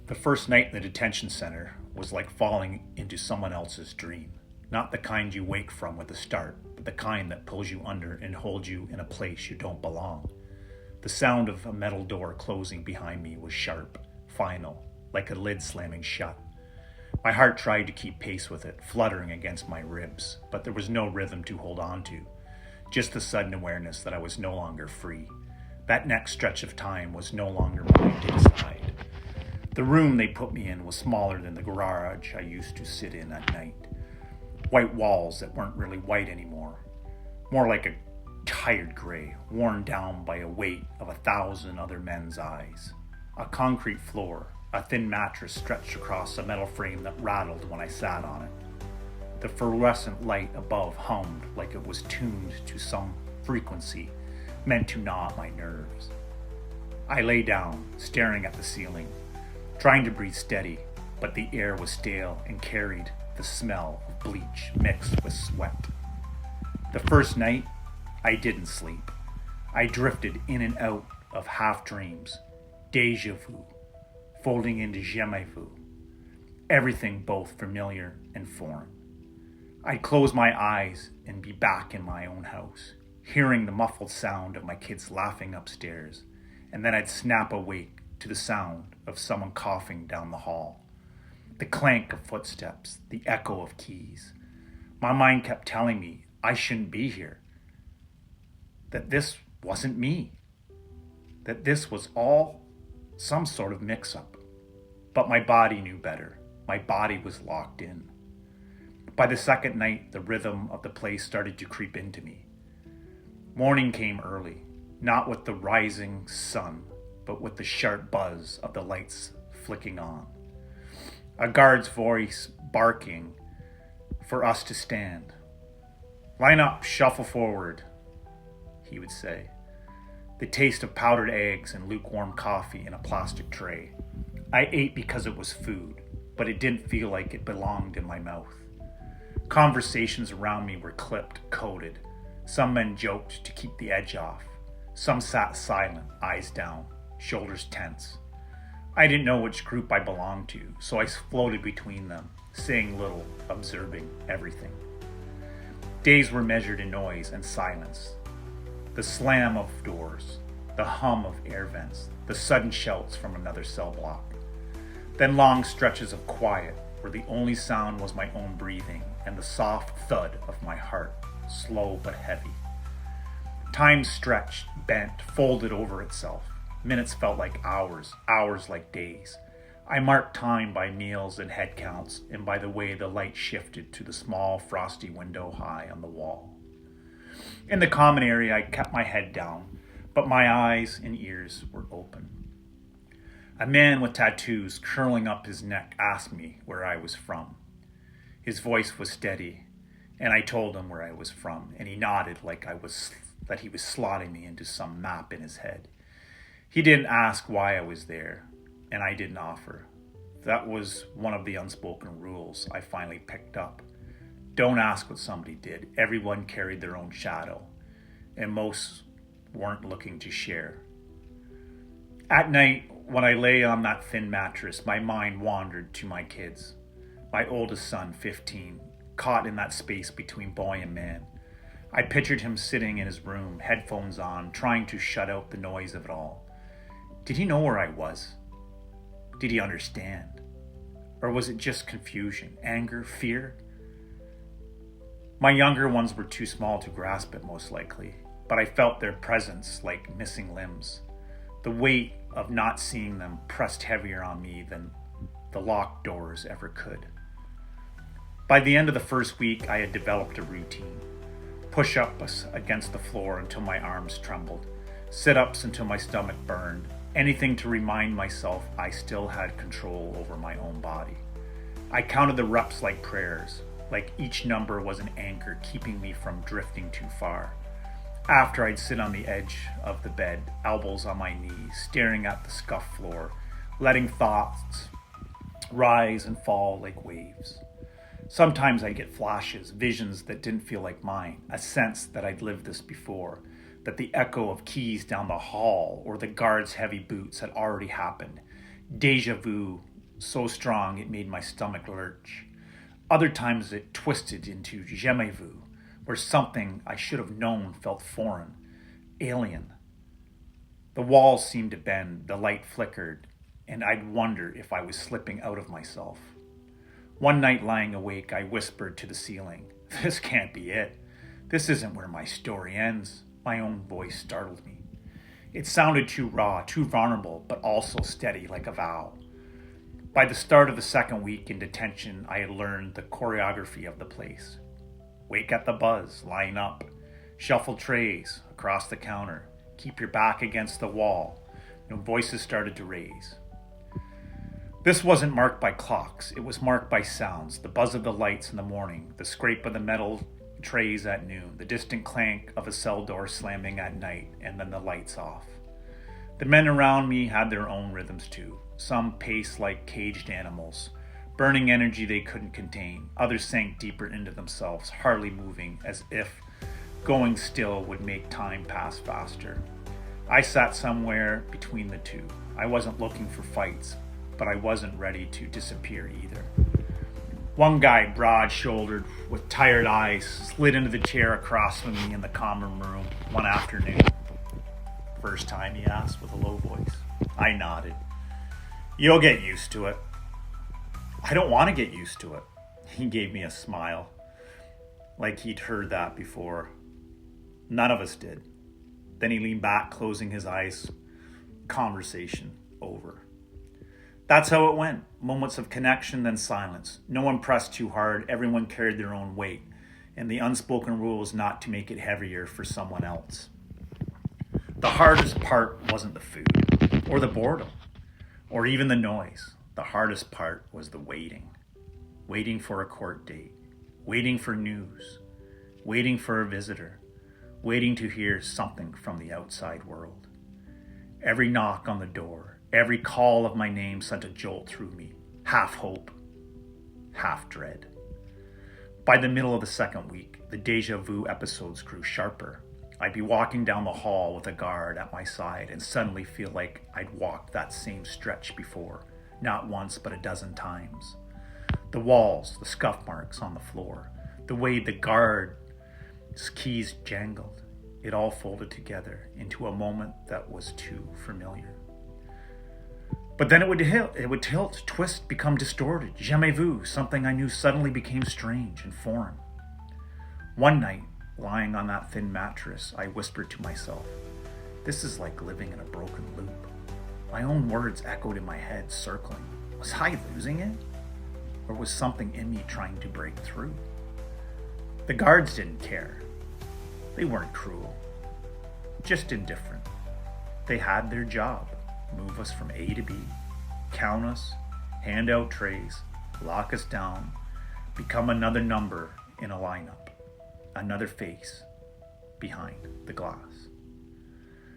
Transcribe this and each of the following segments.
The first night in the detention center was like falling into someone else's dream. Not the kind you wake from with a start, but the kind that pulls you under and holds you in a place you don't belong. The sound of a metal door closing behind me was sharp, final, like a lid slamming shut. My heart tried to keep pace with it, fluttering against my ribs, but there was no rhythm to hold on to. Just the sudden awareness that I was no longer free. That next stretch of time was no longer mine to decide. The room they put me in was smaller than the garage I used to sit in at night. White walls that weren't really white anymore. More like a tired gray, worn down by a weight of 1,000 other men's eyes. A concrete floor, a thin mattress stretched across a metal frame that rattled when I sat on it. The fluorescent light above hummed like it was tuned to some frequency meant to gnaw at my nerves. I lay down, staring at the ceiling, trying to breathe steady, but the air was stale and carried the smell of bleach mixed with sweat. The first night, I didn't sleep. I drifted in and out of half dreams, déjà vu, folding into jamais vu, everything both familiar and foreign. I'd close my eyes and be back in my own house, hearing the muffled sound of my kids laughing upstairs, and then I'd snap awake to the sound of someone coughing down the hall. The clank of footsteps, the echo of keys. My mind kept telling me I shouldn't be here, that this wasn't me, that this was all some sort of mix-up. But my body knew better. My body was locked in. By the second night, the rhythm of the place started to creep into me. Morning came early, not with the rising sun, but with the sharp buzz of the lights flicking on. A guard's voice barking for us to stand. "Line up, shuffle forward," he would say. The taste of powdered eggs and lukewarm coffee in a plastic tray. I ate because it was food, but it didn't feel like it belonged in my mouth. Conversations around me were clipped, coded. Some men joked to keep the edge off. Some sat silent, eyes down, shoulders tense. I didn't know which group I belonged to, so I floated between them, saying little, observing everything. Days were measured in noise and silence. The slam of doors, the hum of air vents, the sudden shouts from another cell block. Then long stretches of quiet, where the only sound was my own breathing and the soft thud of my heart, slow but heavy. Time stretched, bent, folded over itself. Minutes felt like hours, hours like days. I marked time by meals and head counts, and by the way the light shifted to the small frosty window high on the wall. In the common area, I kept my head down, but my eyes and ears were open. A man with tattoos curling up his neck asked me where I was from. His voice was steady, and I told him where I was from, and he nodded like that he was slotting me into some map in his head. He didn't ask why I was there, and I didn't offer. That was one of the unspoken rules I finally picked up. Don't ask what somebody did. Everyone carried their own shadow, and most weren't looking to share. At night, when I lay on that thin mattress, my mind wandered to my kids. My oldest son, 15, caught in that space between boy and man. I pictured him sitting in his room, headphones on, trying to shut out the noise of it all. Did he know where I was? Did he understand? Or was it just confusion, anger, fear? My younger ones were too small to grasp it, most likely, but I felt their presence like missing limbs. The weight of not seeing them pressed heavier on me than the locked doors ever could. By the end of the first week, I had developed a routine. Push-ups against the floor until my arms trembled, sit-ups until my stomach burned, anything to remind myself I still had control over my own body. I counted the reps like prayers, like each number was an anchor keeping me from drifting too far. After, I'd sit on the edge of the bed, elbows on my knees, staring at the scuffed floor, letting thoughts rise and fall like waves. Sometimes I'd get flashes, visions that didn't feel like mine, a sense that I'd lived this before, that the echo of keys down the hall or the guard's heavy boots had already happened, Déjà vu, so strong it made my stomach lurch. Other times it twisted into jamais vu, where something I should have known felt foreign, alien. The walls seemed to bend, the light flickered, and I'd wonder if I was slipping out of myself. One night lying awake, I whispered to the ceiling, "This can't be it. This isn't where my story ends." My own voice startled me. It sounded too raw, too vulnerable, but also steady like a vow. By the start of the second week in detention, I had learned the choreography of the place. Wake at the buzz, line up, shuffle trays across the counter, keep your back against the wall. Voices started to raise. This wasn't marked by clocks, it was marked by sounds, the buzz of the lights in the morning, the scrape of the metal trays at noon, the distant clank of a cell door slamming at night, and then the lights off. The men around me had their own rhythms too. Some paced like caged animals, burning energy they couldn't contain. Others sank deeper into themselves, hardly moving, as if going still would make time pass faster. I sat somewhere between the two. I wasn't looking for fights, but I wasn't ready to disappear either. One guy, broad-shouldered, with tired eyes, slid into the chair across from me in the common room one afternoon. "First time?" he asked with a low voice. I nodded. "You'll get used to it." "I don't want to get used to it." He gave me a smile, like he'd heard that before. None of us did. Then he leaned back, closing his eyes. Conversation over. That's how it went. Moments of connection, then silence. No one pressed too hard. Everyone carried their own weight. And the unspoken rule was not to make it heavier for someone else. The hardest part wasn't the food, or the boredom, or even the noise. The hardest part was the waiting. Waiting for a court date. Waiting for news. Waiting for a visitor. Waiting to hear something from the outside world. Every knock on the door, every call of my name sent a jolt through me, half hope, half dread. By the middle of the second week, the déjà vu episodes grew sharper. I'd be walking down the hall with a guard at my side and suddenly feel like I'd walked that same stretch before, not once but a dozen times. The walls, the scuff marks on the floor, the way the guard's keys jangled, it all folded together into a moment that was too familiar. But then it would tilt, twist, become distorted. Jamais vu, something I knew suddenly became strange and foreign. One night, lying on that thin mattress, I whispered to myself, "This is like living in a broken loop." My own words echoed in my head, circling. Was I losing it? Or was something in me trying to break through? The guards didn't care. They weren't cruel, just indifferent. They had their job. Move us from A to B, count us, hand out trays, lock us down, become another number in a lineup, another face behind the glass.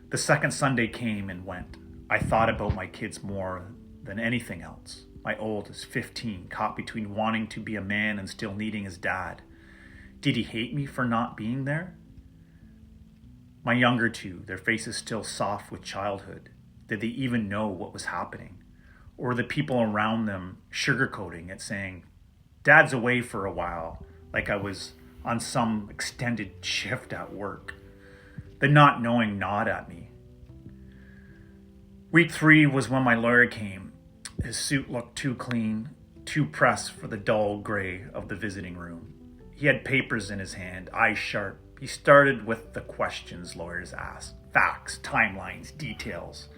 The second Sunday came and went. I thought about my kids more than anything else. My oldest, 15, caught between wanting to be a man and still needing his dad. Did he hate me for not being there? My younger two, their faces still soft with childhood. Did they even know what was happening? Or were the people around them sugarcoating it, saying, "Dad's away for a while," like I was on some extended shift at work? The not knowing gnawed at me. Week 3 was when my lawyer came. His suit looked too clean, too pressed for the dull gray of the visiting room. He had papers in his hand, eyes sharp. He started with the questions lawyers ask, facts, timelines, details.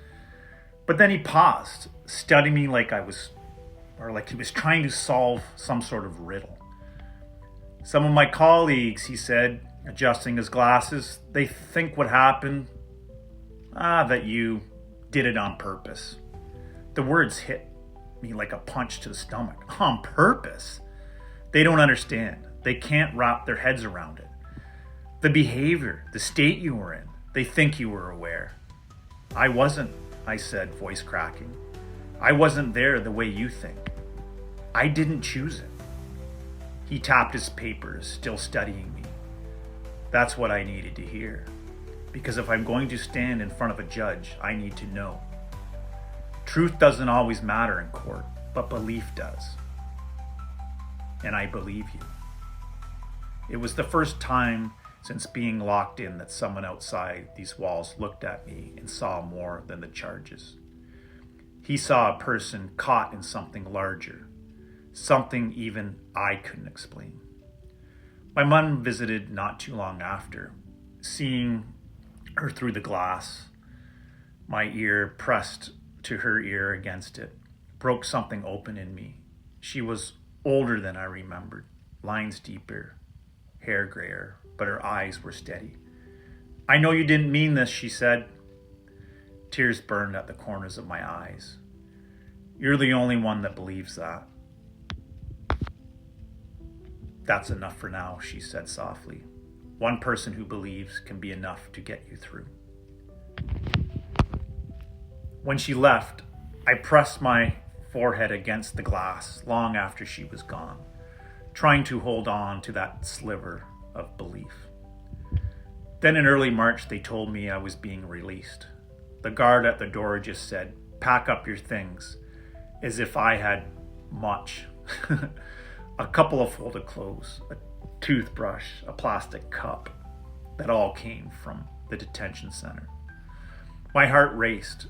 But then he paused, studying me like he was trying to solve some sort of riddle. "Some of my colleagues," he said, adjusting his glasses, "they think what happened, that you did it on purpose." The words hit me like a punch to the stomach. On purpose? They don't understand. They can't wrap their heads around it. The behavior, the state you were in, they think you were aware. "I wasn't," I said, voice cracking. "I wasn't there the way you think. I didn't choose it." He tapped his papers, still studying me. That's what I needed to hear. Because if I'm going to stand in front of a judge, I need to know. Truth doesn't always matter in court, but belief does. And I believe you. It was the first time since being locked in that someone outside these walls looked at me and saw more than the charges. He saw a person caught in something larger, something even I couldn't explain. My mom visited not too long after. Seeing her through the glass, my ear pressed to her ear against it, broke something open in me. She was older than I remembered, lines deeper, hair grayer, but her eyes were steady. "I know you didn't mean this," she said. Tears burned at the corners of my eyes. "You're the only one that believes that." "That's enough for now," she said softly. "One person who believes can be enough to get you through." When she left, I pressed my forehead against the glass long after she was gone, trying to hold on to that sliver of belief. Then in early March, they told me I was being released. The guard at the door just said, "Pack up your things," as if I had much. A couple of folded clothes, a toothbrush, a plastic cup. That all came from the detention center. My heart raced,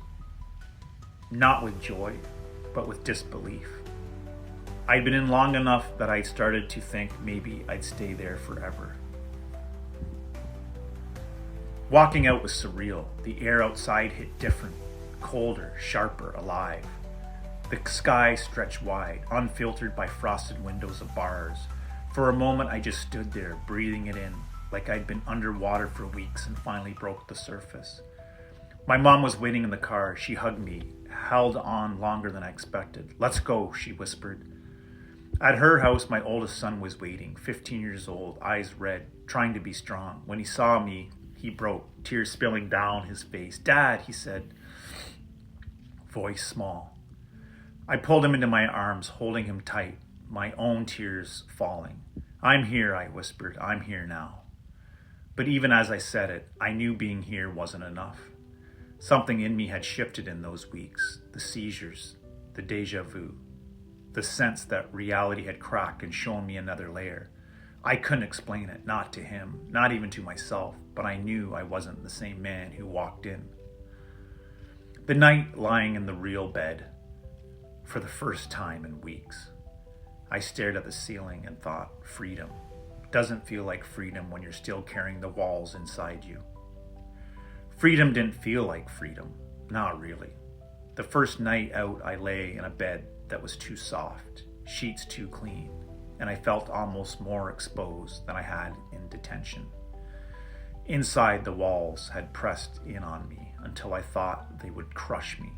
not with joy, but with disbelief. I'd been in long enough that I started to think maybe I'd stay there forever. Walking out was surreal. The air outside hit different, colder, sharper, alive. The sky stretched wide, unfiltered by frosted windows of bars. For a moment, I just stood there, breathing it in, like I'd been underwater for weeks and finally broke the surface. My mom was waiting in the car. She hugged me, held on longer than I expected. "Let's go," she whispered. At her house, my oldest son was waiting, 15 years old, eyes red, trying to be strong. When he saw me, he broke, tears spilling down his face. "Dad," he said, voice small. I pulled him into my arms, holding him tight, my own tears falling. "I'm here," I whispered. "I'm here now." But even as I said it, I knew being here wasn't enough. Something in me had shifted in those weeks, the seizures, the déjà vu, the sense that reality had cracked and shown me another layer. I couldn't explain it, not to him, not even to myself, but I knew I wasn't the same man who walked in. The night lying in the real bed, for the first time in weeks, I stared at the ceiling and thought, freedom doesn't feel like freedom when you're still carrying the walls inside you. Freedom didn't feel like freedom, not really. The first night out, I lay in a bed that was too soft, sheets too clean, and I felt almost more exposed than I had in detention. Inside, the walls had pressed in on me until I thought they would crush me.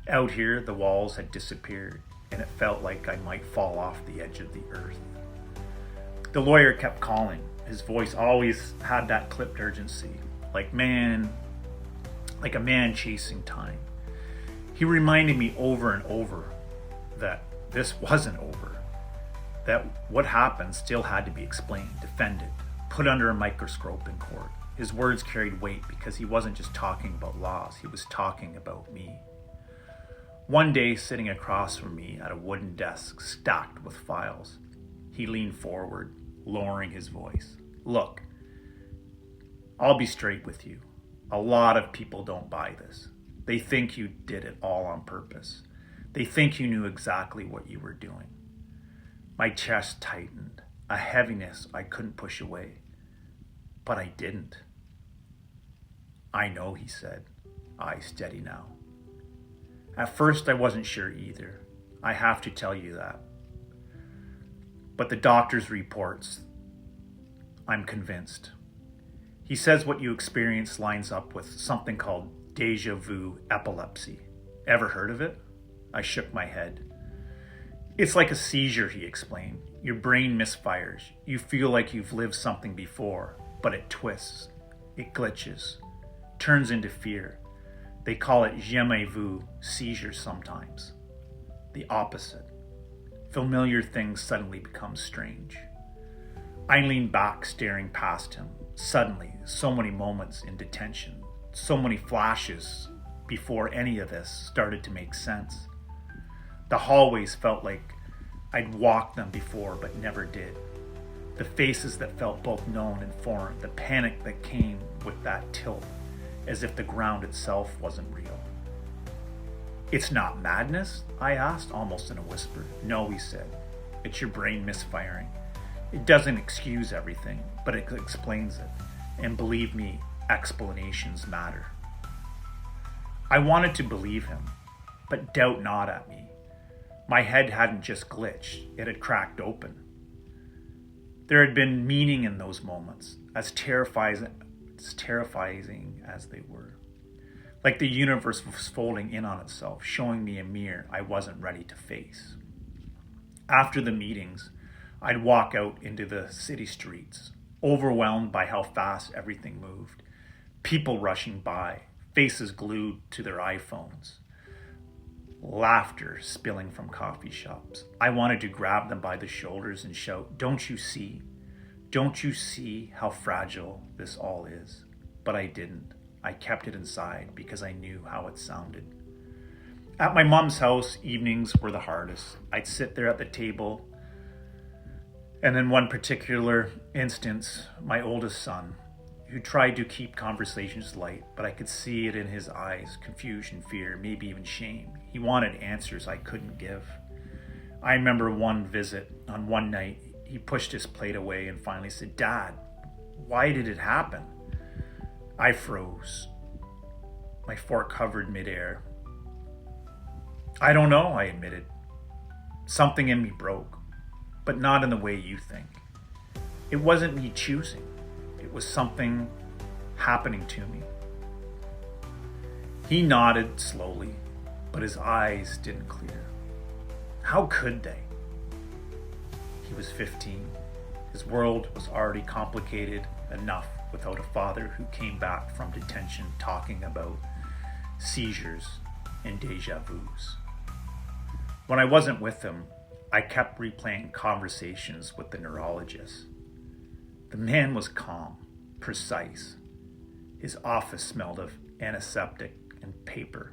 Out here, the walls had disappeared, and it felt like I might fall off the edge of the earth. The lawyer kept calling. His voice always had that clipped urgency, like a man chasing time. He reminded me over and over that this wasn't over, that what happened still had to be explained, defended, put under a microscope in court. His words carried weight because he wasn't just talking about laws, he was talking about me. One day, sitting across from me at a wooden desk stacked with files, he leaned forward, lowering his voice. "Look, I'll be straight with you. A lot of people don't buy this. They think you did it all on purpose. They think you knew exactly what you were doing." My chest tightened, a heaviness I couldn't push away. But I didn't. "I know," he said, eyes steady now. At first, I wasn't sure either. I have to tell you that. But the doctor's reports, I'm convinced. He says what you experience lines up with something called déjà vu epilepsy. Ever heard of it? I shook my head. "It's like a seizure," he explained. Your brain misfires. You feel like you've lived something before, but it twists, it glitches, turns into fear. They call it jamais vu seizure sometimes. The opposite. Familiar things suddenly become strange. I leaned back, staring past him. Suddenly, so many moments in detention, so many flashes before any of this started to make sense. The hallways felt like I'd walked them before but never did. The faces that felt both known and foreign, the panic that came with that tilt, as if the ground itself wasn't real. "It's not madness?" I asked, almost in a whisper. "No," he said. "It's your brain misfiring. It doesn't excuse everything, but it explains it. And believe me, explanations matter." I wanted to believe him, but doubt not at me. My head hadn't just glitched, it had cracked open. There had been meaning in those moments, as terrifying as they were. Like the universe was folding in on itself, showing me a mirror I wasn't ready to face. After the meetings, I'd walk out into the city streets, overwhelmed by how fast everything moved. People rushing by, faces glued to their iPhones, laughter spilling from coffee shops. I wanted to grab them by the shoulders and shout, "Don't you see? Don't you see how fragile this all is?" But I didn't. I kept it inside because I knew how it sounded. At my mom's house, evenings were the hardest. I'd sit there at the table, and in one particular instance, my oldest son, who tried to keep conversations light, but I could see it in his eyes, confusion, fear, maybe even shame. He wanted answers I couldn't give. I remember one visit on one night, he pushed his plate away and finally said, "Dad, why did it happen?" I froze, my fork hovered midair. "I don't know," I admitted. "Something in me broke, but not in the way you think. It wasn't me choosing. It was something happening to me." He nodded slowly, but his eyes didn't clear. How could they? He was 15. His world was already complicated enough without a father who came back from detention talking about seizures and déjà vus. When I wasn't with him, I kept replaying conversations with the neurologist. The man was calm, precise. His office smelled of antiseptic and paper.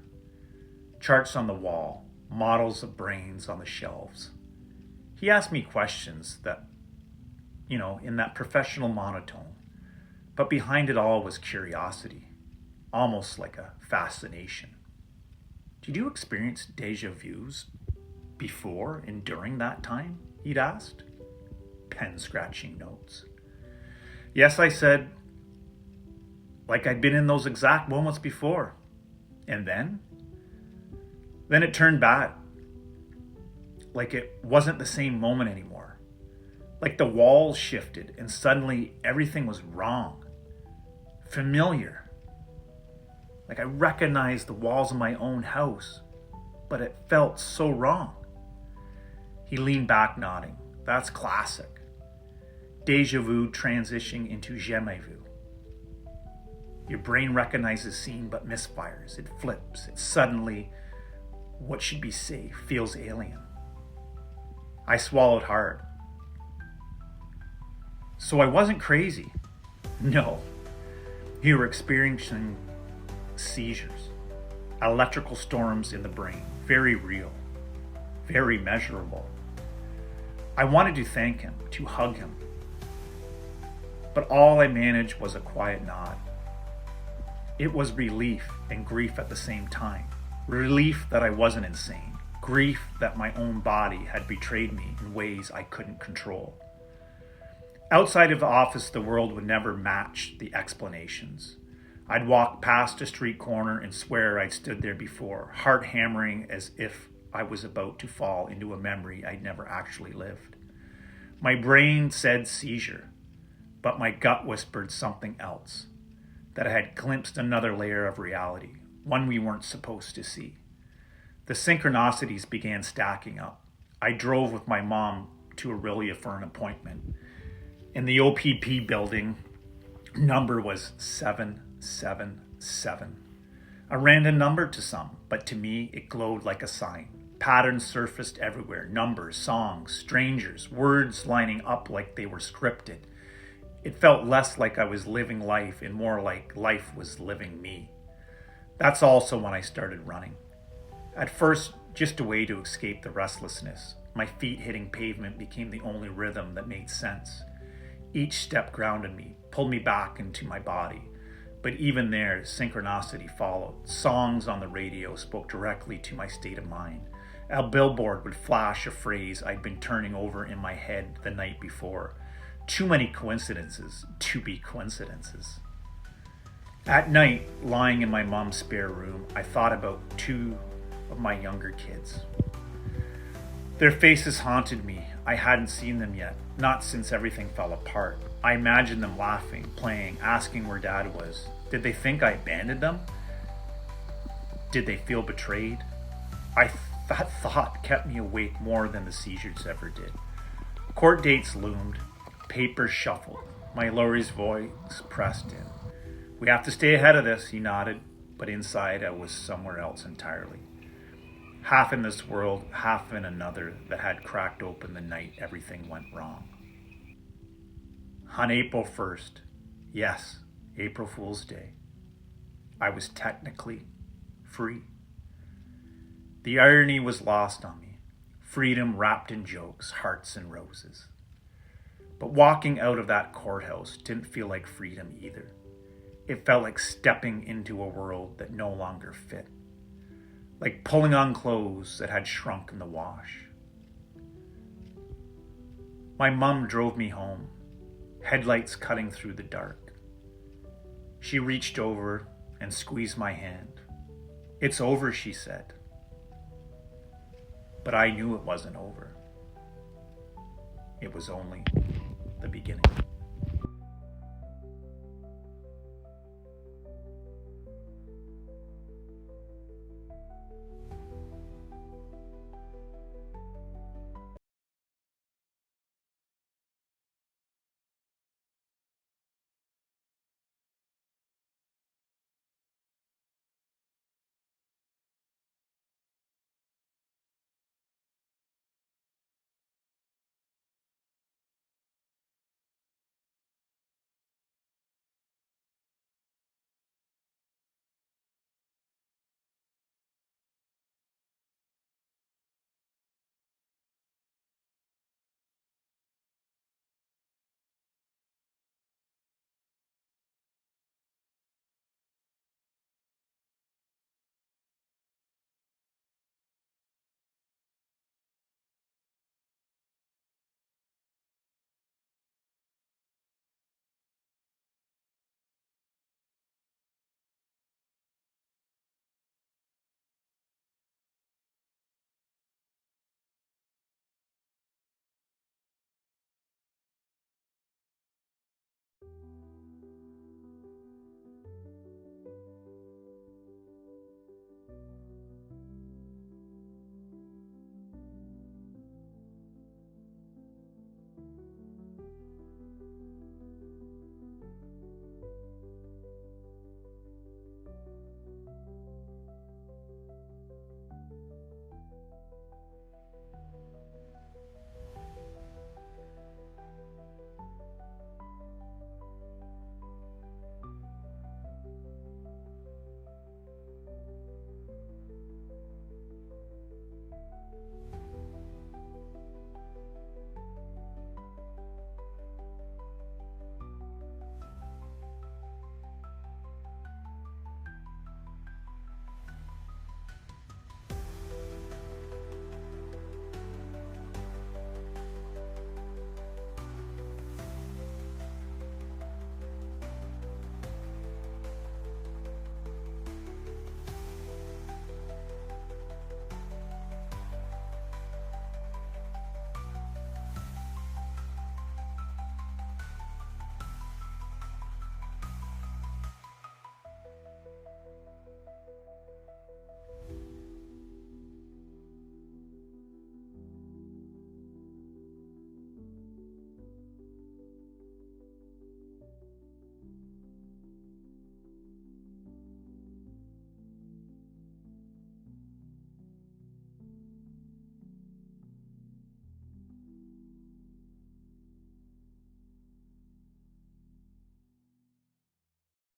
Charts on the wall, models of brains on the shelves. He asked me questions that, in that professional monotone. But behind it all was curiosity, almost like a fascination. "Did you experience déjà vus before and during that time?" he'd asked, pen scratching notes. "Yes," I said, like I'd been in those exact moments before. And then it turned bad. Like it wasn't the same moment anymore. Like the walls shifted and suddenly everything was wrong. Familiar. Like I recognized the walls of my own house, but it felt so wrong. He leaned back, nodding. "That's classic. Déjà vu transitioning into jamais vu. Your brain recognizes scene but misfires. It flips. It suddenly, what should be safe, feels alien." I swallowed hard. So I wasn't crazy. No. You were experiencing seizures, electrical storms in the brain, very real, very measurable. I wanted to thank him, to hug him, but all I managed was a quiet nod. It was relief and grief at the same time. Relief that I wasn't insane, grief that my own body had betrayed me in ways I couldn't control. Outside of the office, the world would never match the explanations. I'd walk past a street corner and swear I'd stood there before, heart hammering as if I was about to fall into a memory I'd never actually lived. My brain said seizure, but my gut whispered something else, that I had glimpsed another layer of reality, one we weren't supposed to see. The synchronicities began stacking up. I drove with my mom to Aurelia for an appointment. In the OPP building, number was 777. A random number to some, but to me it glowed like a sign. Patterns surfaced everywhere, numbers, songs, strangers, words lining up like they were scripted. It felt less like I was living life and more like life was living me. That's also when I started running. At first, just a way to escape the restlessness. My feet hitting pavement became the only rhythm that made sense. Each step grounded me, pulled me back into my body. But even there, synchronicity followed. Songs on the radio spoke directly to my state of mind. A billboard would flash a phrase I'd been turning over in my head the night before. Too many coincidences to be coincidences. At night, lying in my mom's spare room, I thought about two of my younger kids. Their faces haunted me. I hadn't seen them yet, not since everything fell apart. I imagined them laughing, playing, asking where Dad was. Did they think I abandoned them? Did they feel betrayed? That thought kept me awake more than the seizures ever did. Court dates loomed, papers shuffled. My lawyer's voice pressed in. We have to stay ahead of this, he nodded, but inside I was somewhere else entirely. Half in this world, half in another that had cracked open the night everything went wrong. On April 1st, yes, April Fool's Day, I was technically free. The irony was lost on me. Freedom wrapped in jokes, hearts, and roses. But walking out of that courthouse didn't feel like freedom either. It felt like stepping into a world that no longer fit. Like pulling on clothes that had shrunk in the wash. My mom drove me home, headlights cutting through the dark. She reached over and squeezed my hand. It's over, she said. But I knew it wasn't over. It was only the beginning.